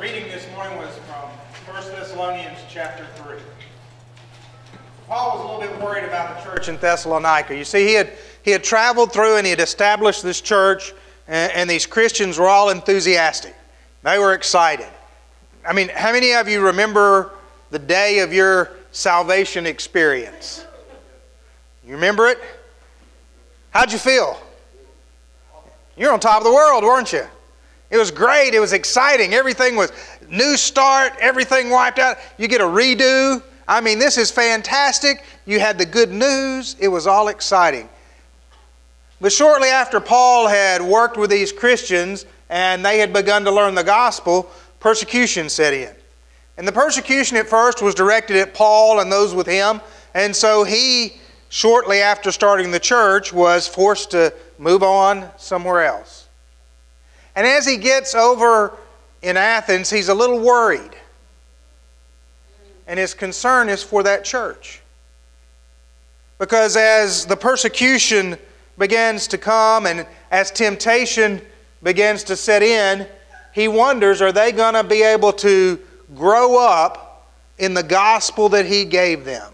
reading this morning was from 1 Thessalonians chapter 3. Paul was a little bit worried about the church in Thessalonica. You see, he had traveled through and he had established this church, and these Christians were all enthusiastic. They were excited. I mean, how many of you remember the day of your salvation experience? You remember it? How'd you feel? You're on top of the world, weren't you? It was great. It was exciting. Everything was new start. Everything wiped out. You get a redo. I mean, this is fantastic. You had the good news. It was all exciting. But shortly after Paul had worked with these Christians and they had begun to learn the gospel, persecution set in. And the persecution at first was directed at Paul and those with him. And so he, shortly after starting the church, was forced to move on somewhere else. And as he gets over in Athens, he's a little worried. And his concern is for that church. Because as the persecution begins to come and as temptation begins to set in, he wonders, are they going to be able to grow up in the gospel that he gave them?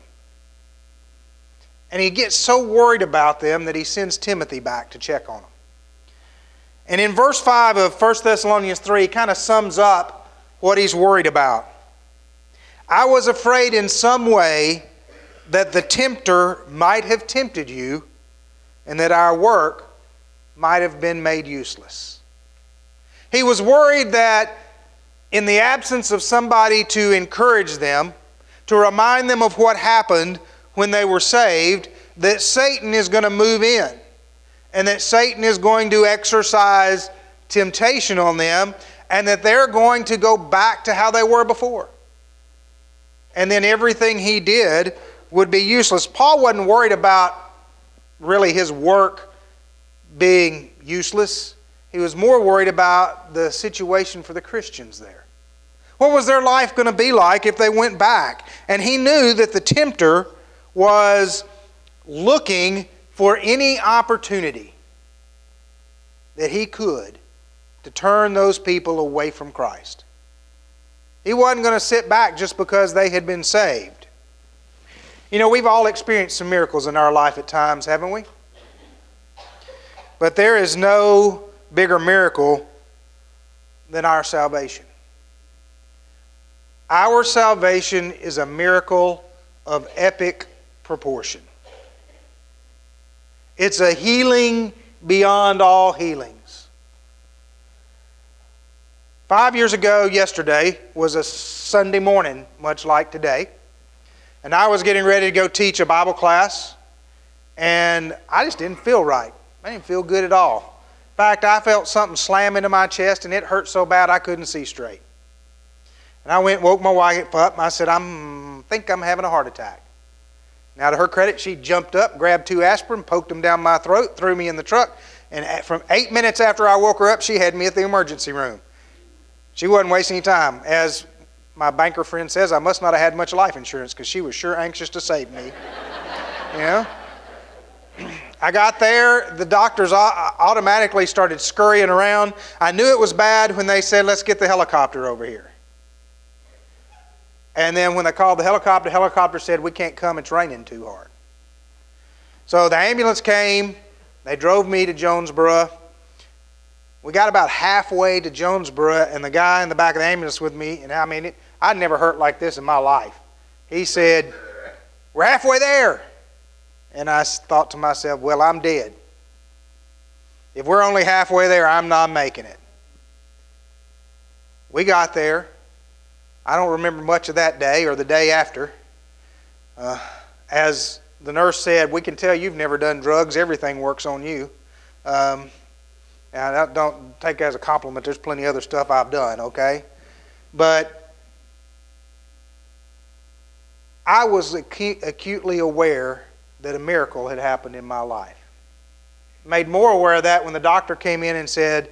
And he gets so worried about them that he sends Timothy back to check on them. And in verse 5 of 1 Thessalonians 3, he kind of sums up what he's worried about. I was afraid in some way that the tempter might have tempted you and that our work might have been made useless. He was worried that in the absence of somebody to encourage them, to remind them of what happened when they were saved, that Satan is going to move in. And that Satan is going to exercise temptation on them, and that they're going to go back to how they were before. And then everything he did would be useless. Paul wasn't worried about really his work being useless. He was more worried about the situation for the Christians there. What was their life going to be like if they went back? And he knew that the tempter was looking for any opportunity that he could to turn those people away from Christ. He wasn't going to sit back just because they had been saved. You know, we've all experienced some miracles in our life at times, haven't we? But there is no bigger miracle than our salvation. Our salvation is a miracle of epic proportion. It's a healing beyond all healings. 5 years ago, yesterday, was a Sunday morning, much like today. And I was getting ready to go teach a Bible class. And I just didn't feel right. I didn't feel good at all. In fact, I felt something slam into my chest and it hurt so bad I couldn't see straight. And I went and woke my wife up and I said, I think I'm having a heart attack. Now, to her credit, she jumped up, grabbed 2 aspirin, poked them down my throat, threw me in the truck, and from 8 minutes after I woke her up, she had me at the emergency room. She wasn't wasting any time. As my banker friend says, I must not have had much life insurance because she was sure anxious to save me. You know? I got there, the doctors automatically started scurrying around. I knew it was bad when they said, let's get the helicopter over here. And then when they called the helicopter said, we can't come, it's raining too hard. So the ambulance came, they drove me to Jonesboro. We got about halfway to Jonesboro, and the guy in the back of the ambulance with me, and I mean, I'd never hurt like this in my life. He said, we're halfway there. And I thought to myself, well, I'm dead. If we're only halfway there, I'm not making it. We got there. I don't remember much of that day or the day after. As the nurse said, we can tell you've never done drugs. Everything works on you. And don't take that as a compliment. There's plenty of other stuff I've done, okay? But I was acutely aware that a miracle had happened in my life. Made more aware of that when the doctor came in and said,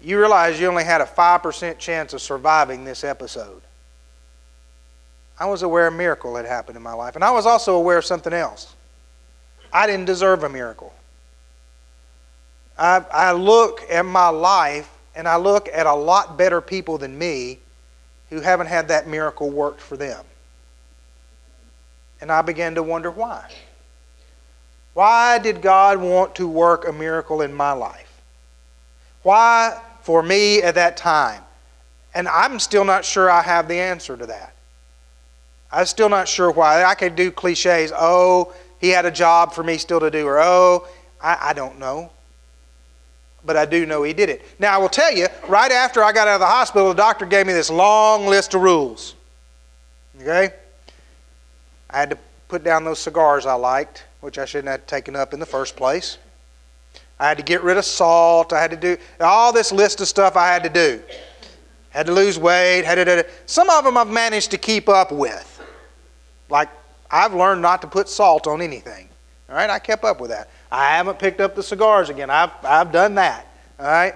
you realize you only had a 5% chance of surviving this episode. I was aware a miracle had happened in my life. And I was also aware of something else. I didn't deserve a miracle. I look at my life and I look at a lot better people than me, who haven't had that miracle worked for them. And I began to wonder why. Why did God want to work a miracle in my life? Why for me at that time? And I'm still not sure I have the answer to that. I'm still not sure why. I could do cliches. Oh, he had a job for me still to do. Or, oh, I don't know. But I do know he did it. Now, I will tell you, right after I got out of the hospital, the doctor gave me this long list of rules. Okay? I had to put down those cigars I liked, which I shouldn't have taken up in the first place. I had to get rid of salt. I had to do all this list of stuff I had to do. Had to lose weight. Some of them I've managed to keep up with. Like, I've learned not to put salt on anything. All right, I kept up with that. I haven't picked up the cigars again. I've done that. All right.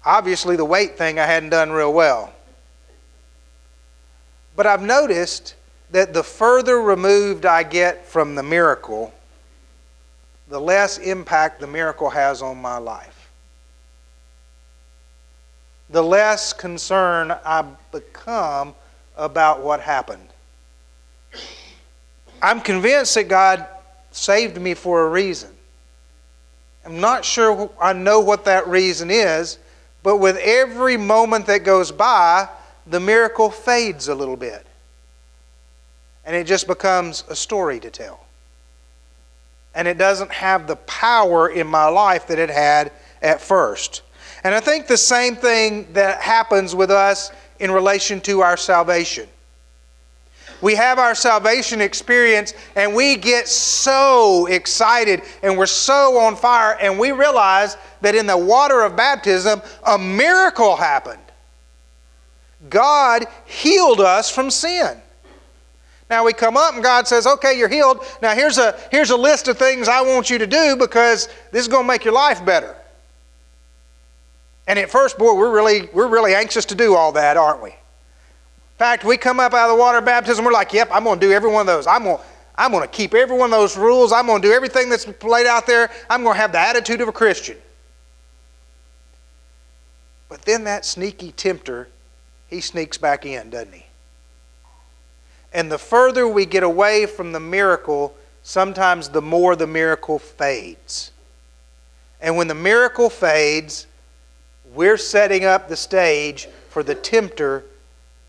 Obviously, the weight thing I hadn't done real well. But I've noticed that the further removed I get from the miracle, the less impact the miracle has on my life. The less concerned I become about what happened. I'm convinced that God saved me for a reason. I'm not sure I know what that reason is, but with every moment that goes by, the miracle fades a little bit. And it just becomes a story to tell. And it doesn't have the power in my life that it had at first. And I think the same thing that happens with us in relation to our salvation. We have our salvation experience and we get so excited and we're so on fire and we realize that in the water of baptism, a miracle happened. God healed us from sin. Now we come up and God says, okay, you're healed. Now here's a list of things I want you to do because this is going to make your life better. And at first, boy, we're really anxious to do all that, aren't we? In fact, we come up out of the water of baptism, we're like, yep, I'm going to do every one of those. I'm going to keep every one of those rules. I'm going to do everything that's laid out there. I'm going to have the attitude of a Christian. But then that sneaky tempter, he sneaks back in, doesn't he? And the further we get away from the miracle, sometimes the more the miracle fades. And when the miracle fades, we're setting up the stage for the tempter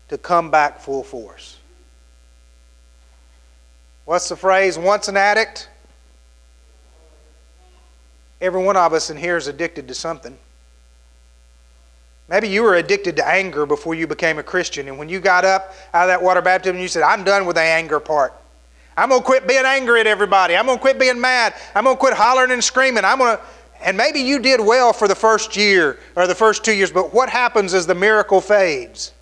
to come back full force. What's the phrase? Once an addict? Every one of us in here is addicted to something. Maybe you were addicted to anger before you became a Christian, and when you got up out of that water baptism, you said, I'm done with the anger part. I'm going to quit being angry at everybody. I'm going to quit being mad. I'm going to quit hollering and screaming. And maybe you did well for the first year or the first 2 years, but what happens as the miracle fades?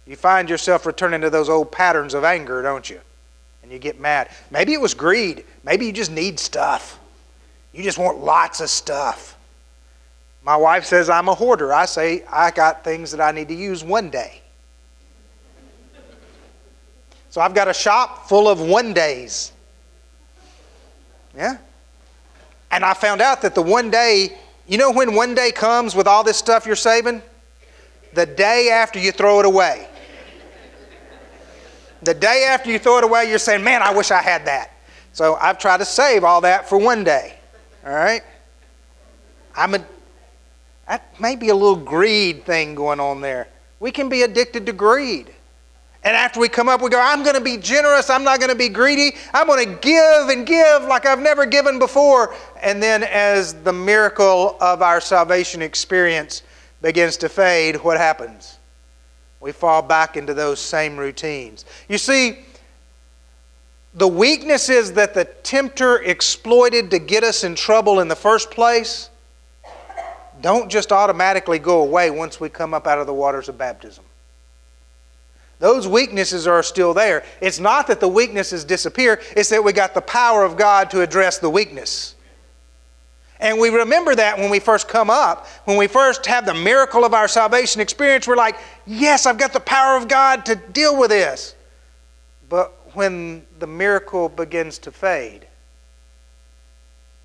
You find yourself returning to those old patterns of anger, don't you? And you get mad. Maybe it was greed. Maybe you just need stuff. You just want lots of stuff. My wife says I'm a hoarder. I say I got things that I need to use one day. So I've got a shop full of one days. Yeah? And I found out that the one day, you know when one day comes with all this stuff you're saving? The day after you throw it away. The day after you throw it away, you're saying, man, I wish I had that. So I've tried to save all that for one day. All right? That may be a little greed thing going on there. We can be addicted to greed. And after we come up, we go, I'm going to be generous. I'm not going to be greedy. I'm going to give and give like I've never given before. And then as the miracle of our salvation experience begins to fade, what happens? We fall back into those same routines. You see, the weaknesses that the tempter exploited to get us in trouble in the first place don't just automatically go away once we come up out of the waters of baptism. Those weaknesses are still there. It's not that the weaknesses disappear, it's that we got the power of God to address the weakness. And we remember that when we first come up, when we first have the miracle of our salvation experience, we're like, yes, I've got the power of God to deal with this. But when the miracle begins to fade,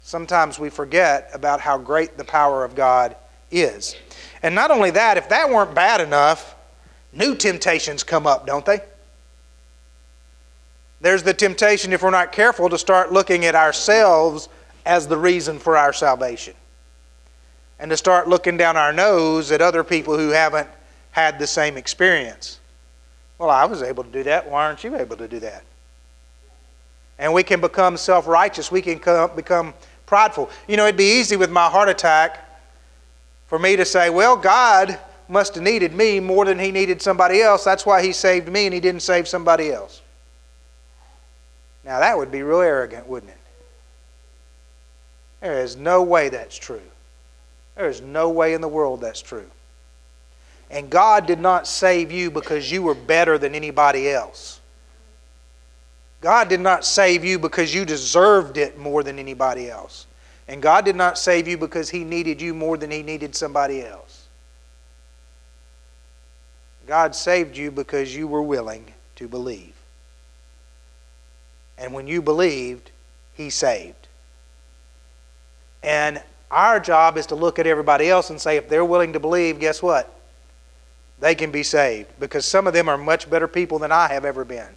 sometimes we forget about how great the power of God is. And not only that, if that weren't bad enough, new temptations come up, don't they? There's the temptation, if we're not careful, to start looking at ourselves as the reason for our salvation. And to start looking down our nose at other people who haven't had the same experience. Well, I was able to do that. Why aren't you able to do that? And we can become self-righteous. We can become prideful. You know, it'd be easy with my heart attack for me to say, well, God must have needed me more than He needed somebody else. That's why He saved me and He didn't save somebody else. Now, that would be real arrogant, wouldn't it? There is no way that's true. There is no way in the world that's true. And God did not save you because you were better than anybody else. God did not save you because you deserved it more than anybody else. And God did not save you because He needed you more than He needed somebody else. God saved you because you were willing to believe. And when you believed, He saved. And our job is to look at everybody else and say, if they're willing to believe, guess what? They can be saved, because some of them are much better people than I have ever been.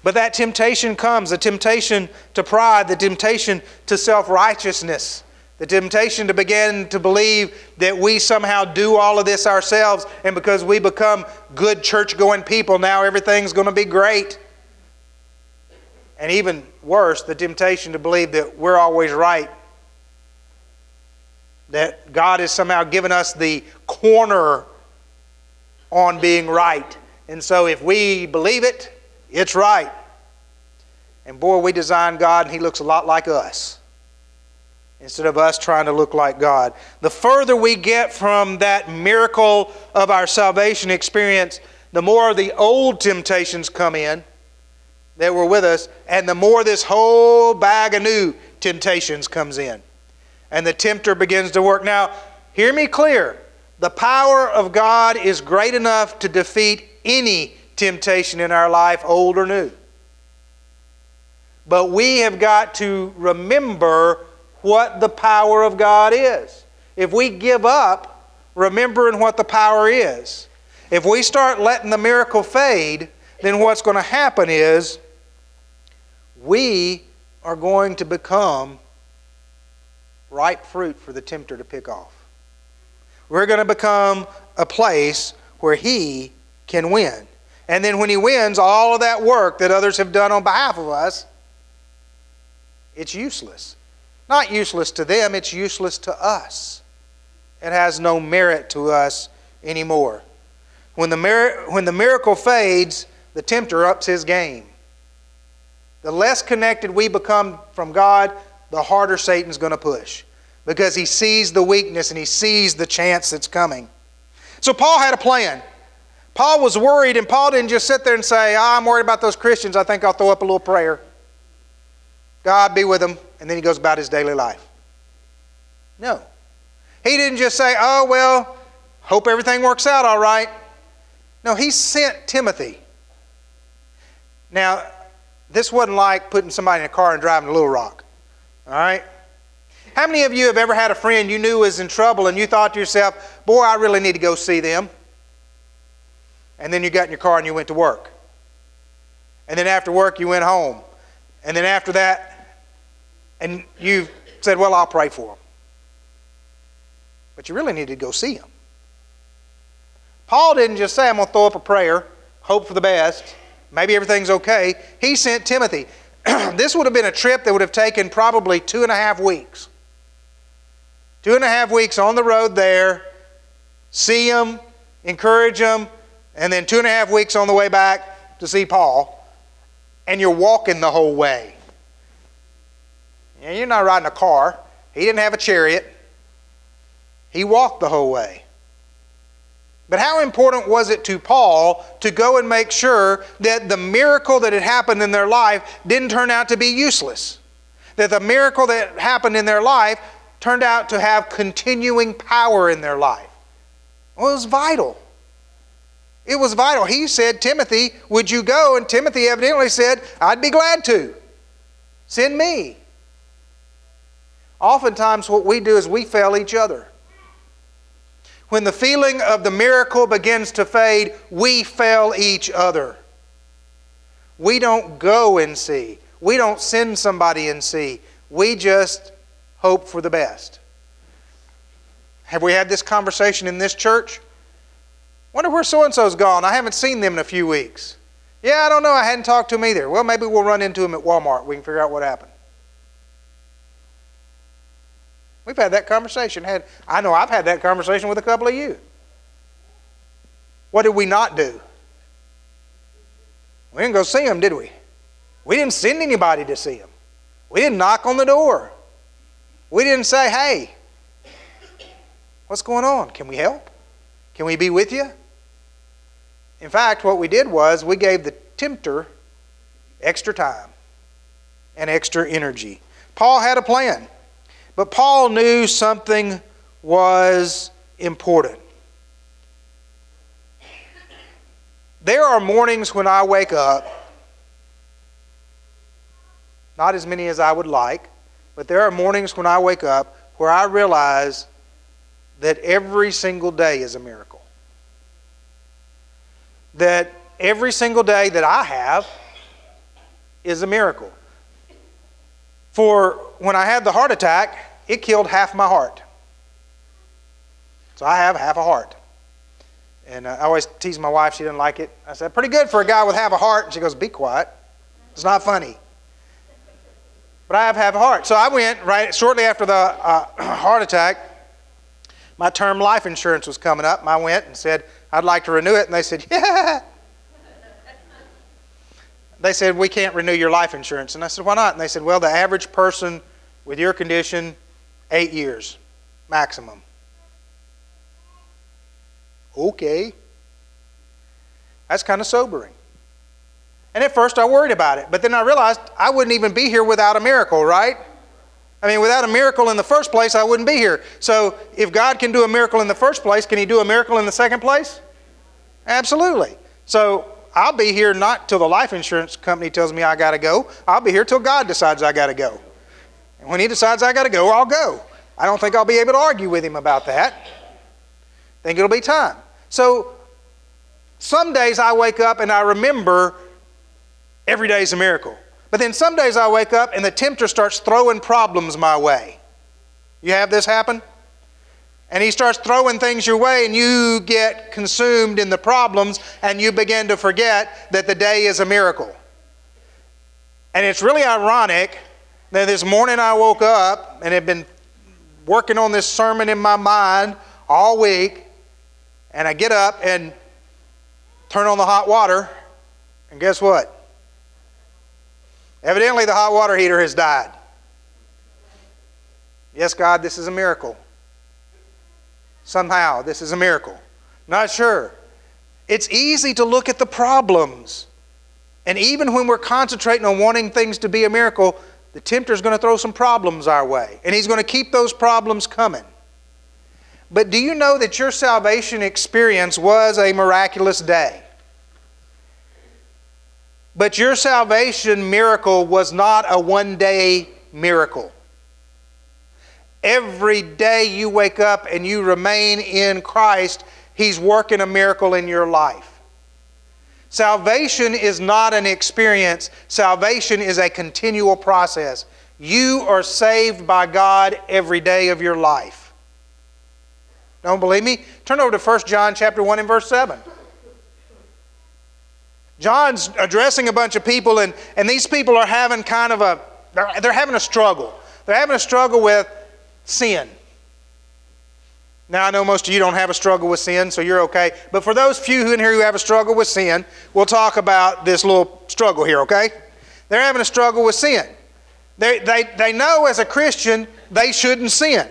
But that temptation comes, the temptation to pride, the temptation to self-righteousness, the temptation to begin to believe that we somehow do all of this ourselves, and because we become good church-going people, now everything's going to be great. And even worse, the temptation to believe that we're always right, that God has somehow given us the corner on being right. And so if we believe it, it's right. And boy, we designed God and He looks a lot like us, instead of us trying to look like God. The further we get from that miracle of our salvation experience, the more the old temptations come in that were with us, and the more this whole bag of new temptations comes in. And the tempter begins to work. Now, hear me clear. The power of God is great enough to defeat any temptation in our life, old or new. But we have got to remember what the power of God is. If we give up remembering what the power is, if we start letting the miracle fade, then what's going to happen is we are going to become ripe fruit for the tempter to pick off. We're going to become a place where he can win. And then when he wins, all of that work that others have done on behalf of us, it's useless. Not useless to them, it's useless to us. It has no merit to us anymore. When the miracle fades, the tempter ups his game. The less connected we become from God, the harder Satan's going to push, because he sees the weakness and he sees the chance that's coming. So Paul had a plan. Paul was worried, and Paul didn't just sit there and say, I'm worried about those Christians, I think I'll throw up a little prayer. God be with them, and then he goes about his daily life. No. He didn't just say, oh, well, hope everything works out all right. No, he sent Timothy. Now, this wasn't like putting somebody in a car and driving to Little Rock. All right? How many of you have ever had a friend you knew was in trouble and you thought to yourself, boy, I really need to go see them? And then you got in your car and you went to work. And then after work you went home. And then after that, and you said, well, I'll pray for them. But you really needed to go see them. Paul didn't just say, I'm going to throw up a prayer, hope for the best, maybe everything's okay. He sent Timothy. This would have been a trip that would have taken probably 2.5 weeks. 2.5 weeks on the road there, see them, encourage them, and then 2.5 weeks on the way back to see Paul. And you're walking the whole way. You're not riding a car. He didn't have a chariot. He walked the whole way. But how important was it to Paul to go and make sure that the miracle that had happened in their life didn't turn out to be useless? That the miracle that happened in their life turned out to have continuing power in their life? Well, it was vital. It was vital. He said, Timothy, would you go? And Timothy evidently said, I'd be glad to. Send me. Oftentimes what we do is we fail each other. When the feeling of the miracle begins to fade, we fail each other. We don't go and see. We don't send somebody and see. We just hope for the best. Have we had this conversation in this church? Wonder where so-and-so's gone. I haven't seen them in a few weeks. Yeah, I don't know. I hadn't talked to them either. Well, maybe we'll run into them at Walmart. We can figure out what happened. We've had that conversation. I know I've had that conversation with a couple of you. What did we not do? We didn't go see them, did we? We didn't send anybody to see them. We didn't knock on the door. We didn't say, hey, what's going on? Can we help? Can we be with you? In fact, what we did was we gave the tempter extra time and extra energy. Paul had a plan, but Paul knew something was important. There are mornings when I wake up, not as many as I would like, but there are mornings when I wake up where I realize that every single day is a miracle. That every single day that I have is a miracle. For when I had the heart attack, it killed half my heart. So I have half a heart. And I always tease my wife, she didn't like it. I said, pretty good for a guy with half a heart. And she goes, be quiet. It's not funny. But I have half a heart. So I went, right shortly after the heart attack, my term life insurance was coming up. And I went and said, I'd like to renew it. And they said, yeah. They said, we can't renew your life insurance. And I said, why not? And they said, well, the average person with your condition, 8 years maximum. Okay. That's kind of sobering. And at first I worried about it. But then I realized I wouldn't even be here without a miracle, right? I mean, without a miracle in the first place, I wouldn't be here. So if God can do a miracle in the first place, can He do a miracle in the second place? Absolutely. So I'll be here not till the life insurance company tells me I got to go. I'll be here till God decides I got to go. And when He decides I got to go, I'll go. I don't think I'll be able to argue with Him about that. I think it'll be time. So some days I wake up and I remember every day is a miracle. But then some days I wake up and the tempter starts throwing problems my way. You have this happen? And he starts throwing things your way and you get consumed in the problems and you begin to forget that the day is a miracle. And it's really ironic that this morning I woke up and had been working on this sermon in my mind all week, and I get up and turn on the hot water, and guess what? Evidently the hot water heater has died. Yes, God, this is a miracle. Somehow, this is a miracle. Not sure. It's easy to look at the problems. And even when we're concentrating on wanting things to be a miracle, the tempter's going to throw some problems our way. And he's going to keep those problems coming. But do you know that your salvation experience was a miraculous day? But your salvation miracle was not a one-day miracle. Every day you wake up and you remain in Christ, He's working a miracle in your life. Salvation is not an experience. Salvation is a continual process. You are saved by God every day of your life. Don't believe me? Turn over to 1 John chapter 1 and verse 7. John's addressing a bunch of people, and these people are having kind of they're having a struggle. They're having a struggle with sin. Now, I know most of you don't have a struggle with sin, so you're okay. But for those few in here who have a struggle with sin, we'll talk about this little struggle here, okay? They're having a struggle with sin. They know as a Christian they shouldn't sin.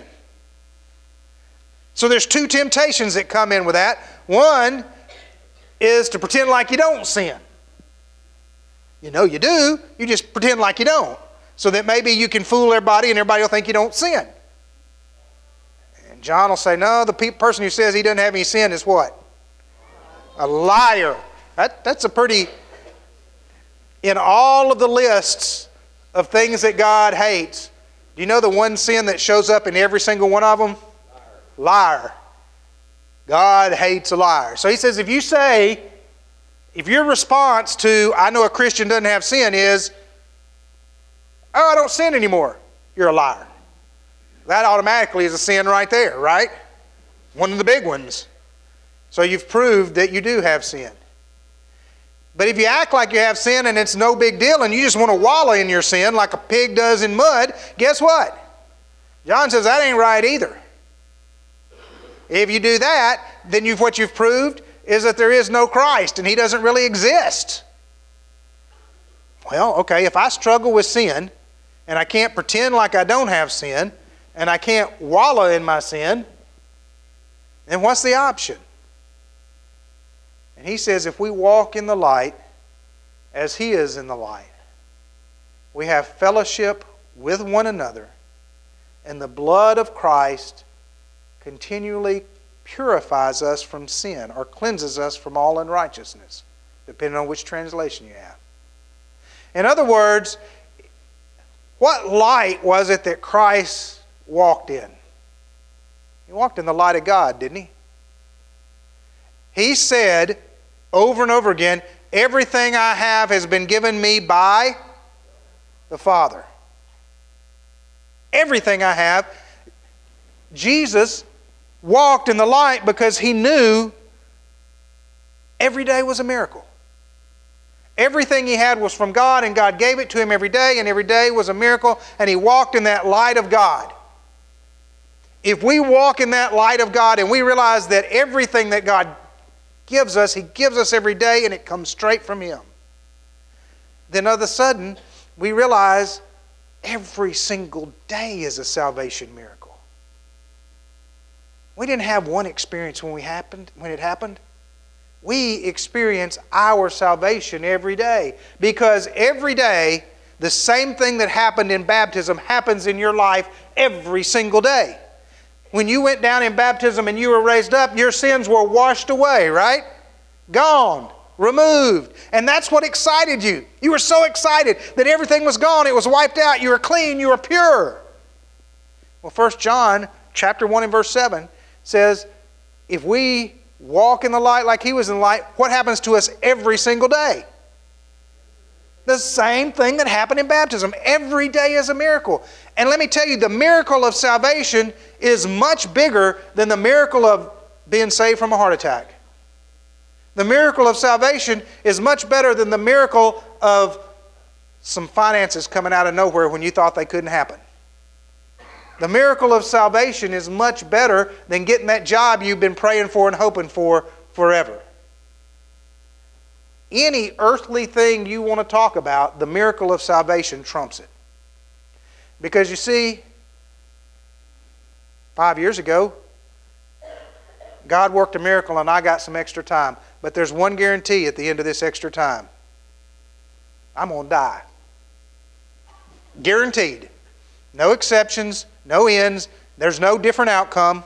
So there's two temptations that come in with that. One is to pretend like you don't sin. You know you do, you just pretend like you don't. So that maybe you can fool everybody and everybody will think you don't sin. And John will say, no, the person who says he doesn't have any sin is what? A liar. That's a pretty, in all of the lists of things that God hates, do you know the one sin that shows up in every single one of them? Liar. God hates a liar. So he says, if your response to, I know a Christian doesn't have sin is, oh, I don't sin anymore, you're a liar. That automatically is a sin right there, right? One of the big ones. So you've proved that you do have sin. But if you act like you have sin and it's no big deal and you just want to wallow in your sin like a pig does in mud, guess what? John says that ain't right either. If you do that, then what you've proved is that there is no Christ and He doesn't really exist. Well, okay, if I struggle with sin and I can't pretend like I don't have sin and I can't wallow in my sin, then what's the option? And he says if we walk in the light as He is in the light, we have fellowship with one another, and the blood of Christ continually purifies us from sin or cleanses us from all unrighteousness, depending on which translation you have. In other words, what light was it that Christ walked in? He walked in the light of God, didn't He? He said over and over again, everything I have has been given me by the Father. Everything I have. Jesus walked in the light because He knew every day was a miracle. Everything He had was from God, and God gave it to Him every day, and every day was a miracle, and He walked in that light of God. If we walk in that light of God and we realize that everything that God gives us, He gives us every day, and it comes straight from Him, then all of a sudden we realize every single day is a salvation miracle. We didn't have one experience when it happened. We experience our salvation every day, because every day the same thing that happened in baptism happens in your life every single day. When you went down in baptism and you were raised up, your sins were washed away, right? Gone, removed. And that's what excited you. You were so excited that everything was gone. It was wiped out. You were clean. You were pure. Well, 1 John chapter 1 and verse 7 says, if we walk in the light like He was in the light, what happens to us every single day? The same thing that happened in baptism. Every day is a miracle. And let me tell you, the miracle of salvation is much bigger than the miracle of being saved from a heart attack. The miracle of salvation is much better than the miracle of some finances coming out of nowhere when you thought they couldn't happen. The miracle of salvation is much better than getting that job you've been praying for and hoping for forever. Any earthly thing you want to talk about, the miracle of salvation trumps it. Because you see, 5 years ago, God worked a miracle and I got some extra time. But there's one guarantee at the end of this extra time. I'm going to die. Guaranteed. No exceptions, no ends. There's no different outcome.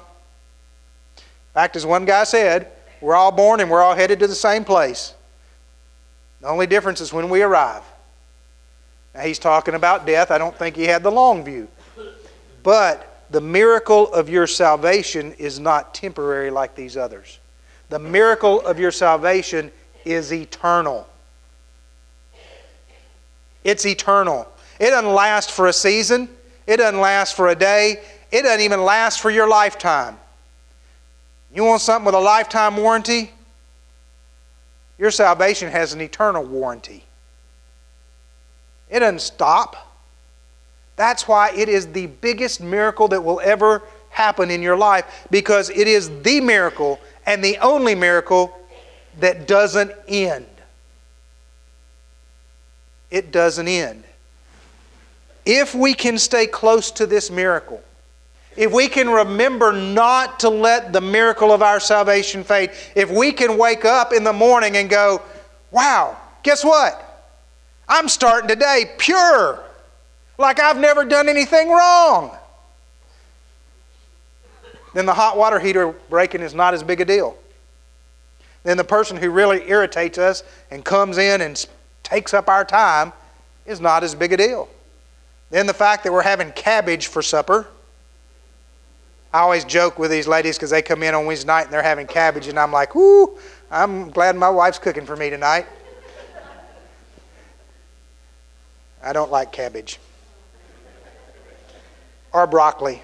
In fact, as one guy said, we're all born and we're all headed to the same place. The only difference is when we arrive. Now, he's talking about death. I don't think he had the long view. But the miracle of your salvation is not temporary like these others. The miracle of your salvation is eternal. It's eternal. It doesn't last for a season. It doesn't last for a day. It doesn't even last for your lifetime. You want something with a lifetime warranty? Your salvation has an eternal warranty. It doesn't stop. That's why it is the biggest miracle that will ever happen in your life, because it is the miracle and the only miracle that doesn't end. It doesn't end. If we can stay close to this miracle, if we can remember not to let the miracle of our salvation fade, if we can wake up in the morning and go, wow, guess what? I'm starting today pure, like I've never done anything wrong. Then the hot water heater breaking is not as big a deal. Then the person who really irritates us and comes in and takes up our time is not as big a deal. Then the fact that we're having cabbage for supper, I always joke with these ladies because they come in on Wednesday night and they're having cabbage, and I'm like, whoo, I'm glad my wife's cooking for me tonight. I don't like cabbage. Or broccoli.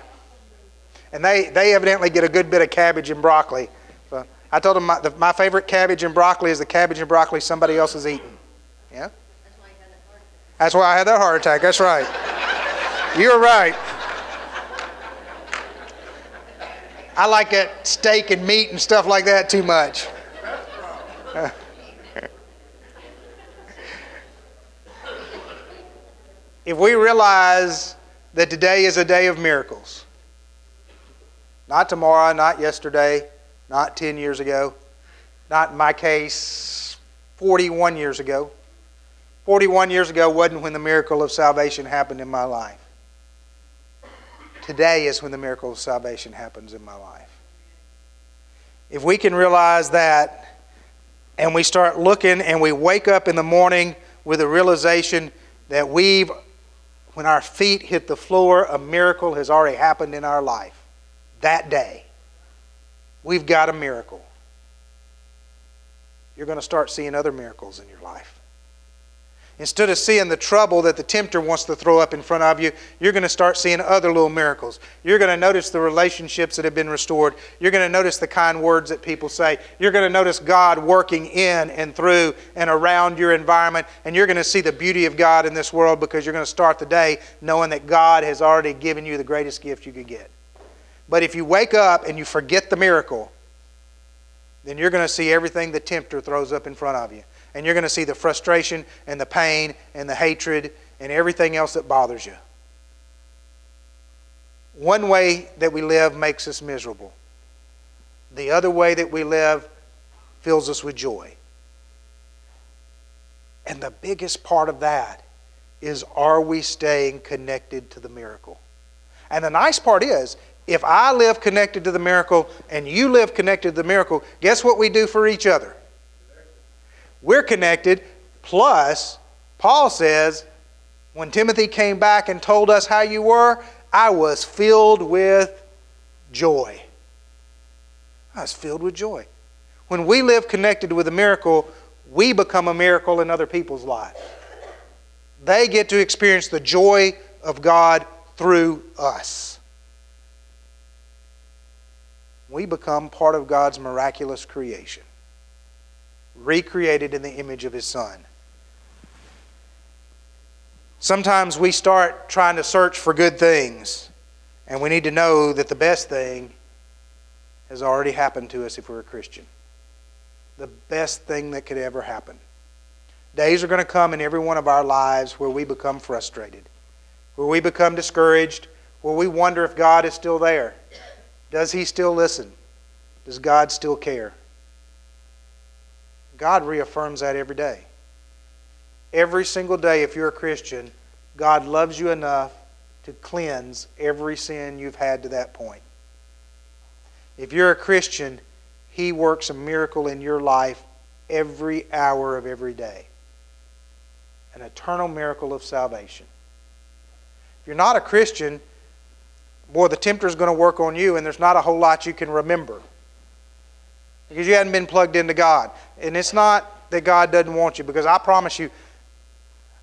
And they evidently get a good bit of cabbage and broccoli. So I told them my favorite cabbage and broccoli is the cabbage and broccoli somebody else has eaten. Yeah? That's why I had that heart attack. That's right. You're right. I like that steak and meat and stuff like that too much. If we realize that today is a day of miracles, not tomorrow, not yesterday, not 10 years ago, not in my case, 41 years ago. 41 years ago wasn't when the miracle of salvation happened in my life. Today is when the miracle of salvation happens in my life. If we can realize that, and we start looking and we wake up in the morning with a realization that when our feet hit the floor, a miracle has already happened in our life. That day, we've got a miracle. You're going to start seeing other miracles in your life. Instead of seeing the trouble that the tempter wants to throw up in front of you, you're going to start seeing other little miracles. You're going to notice the relationships that have been restored. You're going to notice the kind words that people say. You're going to notice God working in and through and around your environment. And you're going to see the beauty of God in this world, because you're going to start the day knowing that God has already given you the greatest gift you could get. But if you wake up and you forget the miracle, then you're going to see everything the tempter throws up in front of you. And you're going to see the frustration and the pain and the hatred and everything else that bothers you. One way that we live makes us miserable. The other way that we live fills us with joy. And the biggest part of that is, are we staying connected to the miracle? And the nice part is, if I live connected to the miracle and you live connected to the miracle, guess what we do for each other? We're connected. Plus, Paul says, when Timothy came back and told us how you were, I was filled with joy. I was filled with joy. When we live connected with a miracle, we become a miracle in other people's lives. They get to experience the joy of God through us. We become part of God's miraculous creation, recreated in the image of His Son. Sometimes we start trying to search for good things, and we need to know that the best thing has already happened to us if we're a Christian. The best thing that could ever happen. Days are going to come in every one of our lives where we become frustrated, where we become discouraged, where we wonder if God is still there. Does He still listen? Does God still care? God reaffirms that every day. Every single day, if you're a Christian, God loves you enough to cleanse every sin you've had to that point. If you're a Christian, He works a miracle in your life every hour of every day. An eternal miracle of salvation. If you're not a Christian, boy, the tempter's going to work on you, and there's not a whole lot you can remember, because you hadn't been plugged into God. And it's not that God doesn't want you, because I promise you,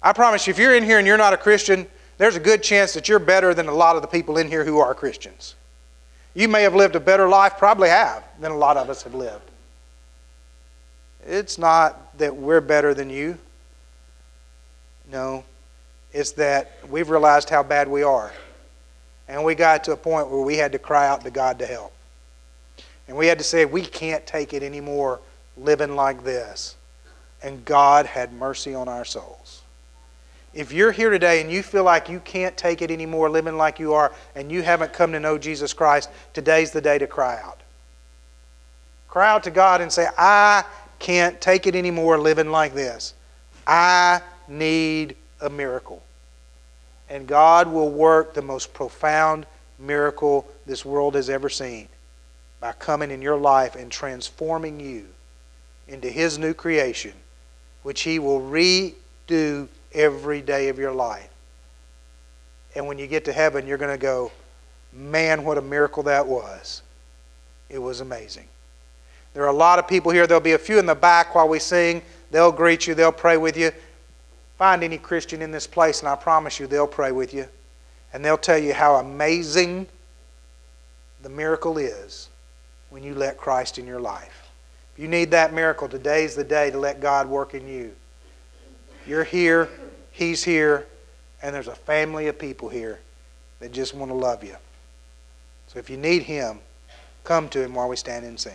if you're in here and you're not a Christian, there's a good chance that you're better than a lot of the people in here who are Christians. You may have lived a better life, probably have, than a lot of us have lived. It's not that we're better than you. No, it's that we've realized how bad we are. And we got to a point where we had to cry out to God to help. And we had to say, we can't take it anymore living like this. And God had mercy on our souls. If you're here today and you feel like you can't take it anymore living like you are, and you haven't come to know Jesus Christ, today's the day to cry out. Cry out to God and say, I can't take it anymore living like this. I need a miracle. And God will work the most profound miracle this world has ever seen by coming in your life and transforming you into His new creation, which He will redo every day of your life. And when you get to heaven, you're going to go, Man, what a miracle that was. It was amazing. There are a lot of people here. There'll be a few in the back while we sing. They'll greet you. They'll pray with you. Find any Christian in this place, and I promise you they'll pray with you. And they'll tell you how amazing the miracle is when you let Christ in your life. If you need that miracle, today's the day to let God work in you. You're here, He's here, and there's a family of people here that just want to love you. So if you need Him, come to Him while we stand and sing.